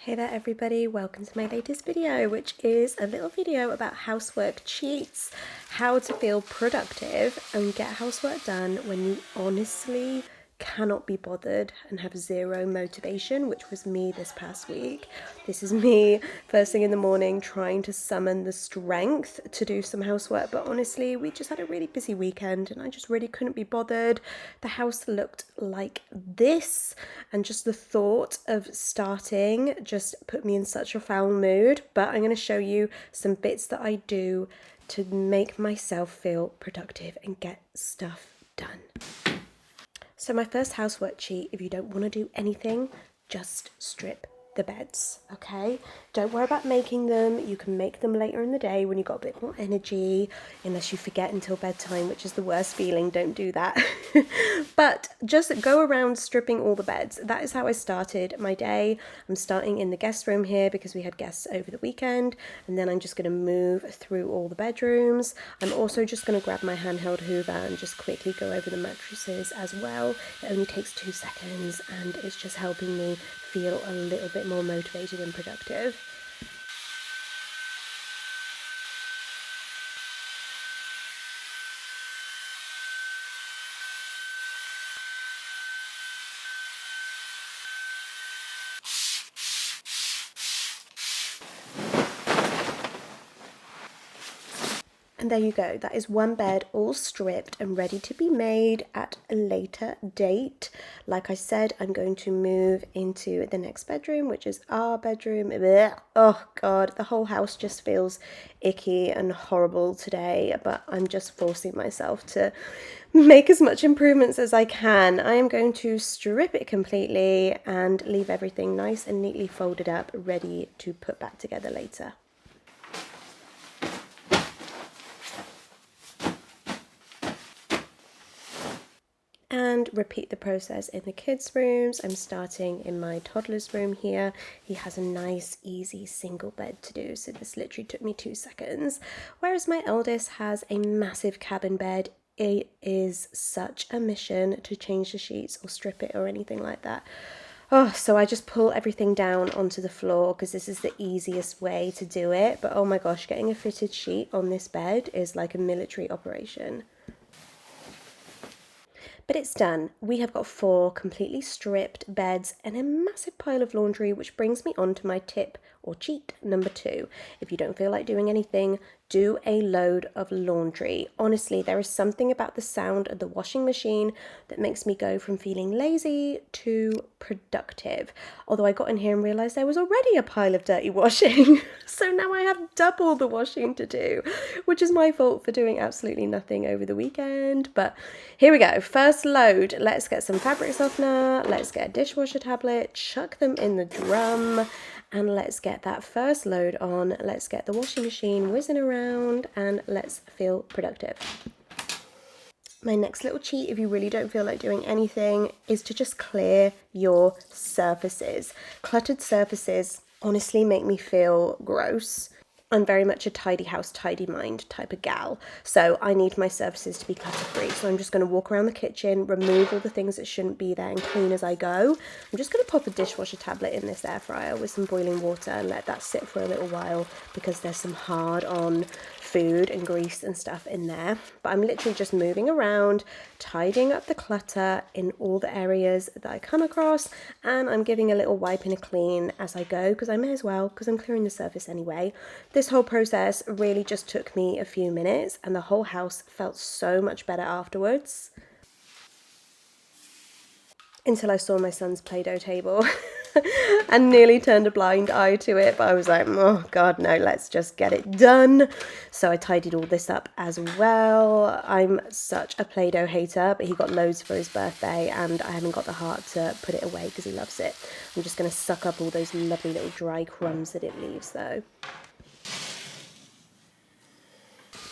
Hey there everybody, welcome to my latest video, which is a little video about housework cheats, how to feel productive and get housework done when you honestly cannot be bothered and have zero motivation, which was me this past week. This is me first thing in the morning trying to summon the strength to do some housework, but honestly we just had a really busy weekend and I just really couldn't be bothered. The house looked like this and just the thought of starting just put me in such a foul mood, but I'm going to show you some bits that I do to make myself feel productive and get stuff done. So my first housework cheat, if you don't want to do anything, just strip the beds, okay? Don't worry about making them. You can make them later in the day when you've got a bit more energy, unless you forget until bedtime, which is the worst feeling. Don't do that. But just go around stripping all the beds. That is how I started my day. I'm starting in the guest room here because we had guests over the weekend, and then I'm just going to move through all the bedrooms. I'm also just going to grab my handheld hoover and just quickly go over the mattresses as well. It only takes 2 seconds and it's just helping me feel a little bit more motivated and productive. And there you go, that is one bed all stripped and ready to be made at a later date. Like I said, I'm going to move into the next bedroom, which is our bedroom. Blech. Oh God, the whole house just feels icky and horrible today, but I'm just forcing myself to make as much improvements as I can. I am going to strip it completely and leave everything nice and neatly folded up, ready to put back together later. And repeat the process in the kids' rooms. I'm starting in my toddler's room here. He has a nice, easy single bed to do, so this literally took me 2 seconds. Whereas my eldest has a massive cabin bed. It is such a mission to change the sheets or strip it or anything like that. Oh, so I just pull everything down onto the floor because this is the easiest way to do it. But oh my gosh, getting a fitted sheet on this bed is like a military operation. But it's done. We have got 4 completely stripped beds and a massive pile of laundry, which brings me on to my tip or cheat number 2. If you don't feel like doing anything, do a load of laundry. Honestly, there is something about the sound of the washing machine that makes me go from feeling lazy to productive. Although I got in here and realized there was already a pile of dirty washing. So now I have double the washing to do, which is my fault for doing absolutely nothing over the weekend. But here we go. First load. Let's get some fabric softener. Let's get a dishwasher tablet, chuck them in the drum, and let's get that first load on. Let's get the washing machine whizzing around and let's feel productive. My next little cheat, if you really don't feel like doing anything, is to just clear your surfaces. Cluttered surfaces honestly make me feel gross. I'm very much a tidy house, tidy mind type of gal, so I need my surfaces to be clutter-free. So I'm just going to walk around the kitchen, remove all the things that shouldn't be there and clean as I go. I'm just going to pop a dishwasher tablet in this air fryer with some boiling water and let that sit for a little while because there's some hard-on food and grease and stuff in there. But I'm literally just moving around, tidying up the clutter in all the areas that I come across, and I'm giving a little wipe and a clean as I go because I may as well, because I'm clearing the surface anyway. This whole process really just took me a few minutes and the whole house felt so much better afterwards. Until I saw my son's Play-Doh table and nearly turned a blind eye to it, but I was like, oh God, no, let's just get it done. So I tidied all this up as well. I'm such a Play-Doh hater, but he got loads for his birthday and I haven't got the heart to put it away because he loves it. I'm just going to suck up all those lovely little dry crumbs that it leaves though.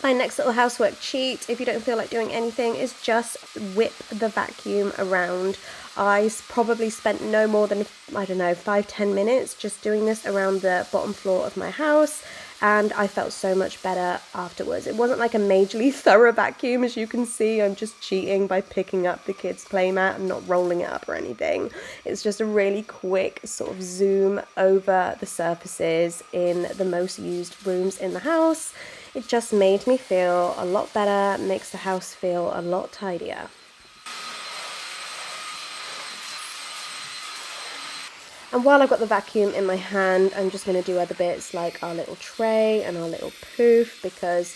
My next little housework cheat, if you don't feel like doing anything, is just whip the vacuum around. I probably spent no more than, I don't know, 5-10 minutes just doing this around the bottom floor of my house. and I felt so much better afterwards. It wasn't like a majorly thorough vacuum, as you can see. I'm just cheating by picking up the kids' playmat and not rolling it up or anything. It's just a really quick sort of zoom over the surfaces in the most used rooms in the house. It just made me feel a lot better, makes the house feel a lot tidier. And while I've got the vacuum in my hand, I'm just going to do other bits like our little tray and our little poof, because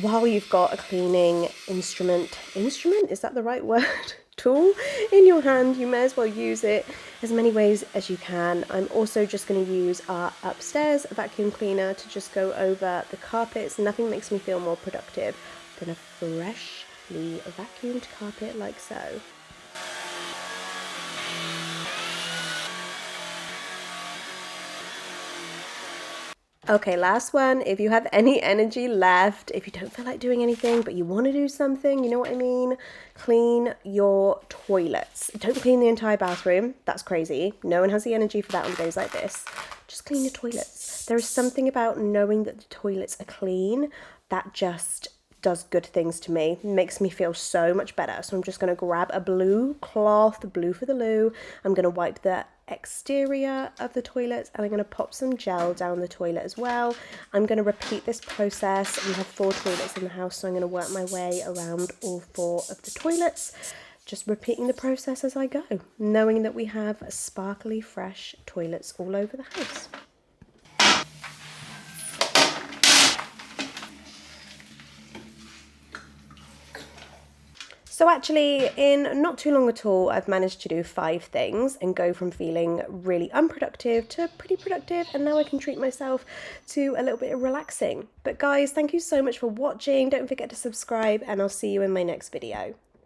while you've got a cleaning instrument, is that the right word? Tool in your hand, you may as well use it as many ways as you can. I'm also just going to use our upstairs vacuum cleaner to just go over the carpets. Nothing makes me feel more productive than a freshly vacuumed carpet like so. Okay, last one. If you have any energy left, if you don't feel like doing anything, but you want to do something, you know what I mean? Clean your toilets. Don't clean the entire bathroom. That's crazy. No one has the energy for that on days like this. Just clean your toilets. There is something about knowing that the toilets are clean that just does good things to me, makes me feel so much better. So I'm just going to grab a blue cloth, blue for the loo. I'm going to wipe the exterior of the toilets and I'm going to pop some gel down the toilet as well. I'm going to repeat this process. We have 4 toilets in the house, so I'm going to work my way around all 4 of the toilets, just repeating the process as I go, knowing that we have sparkly fresh toilets all over the house. So actually, in not too long at all, I've managed to do 5 things and go from feeling really unproductive to pretty productive, and now I can treat myself to a little bit of relaxing. But guys, thank you so much for watching. Don't forget to subscribe, and I'll see you in my next video.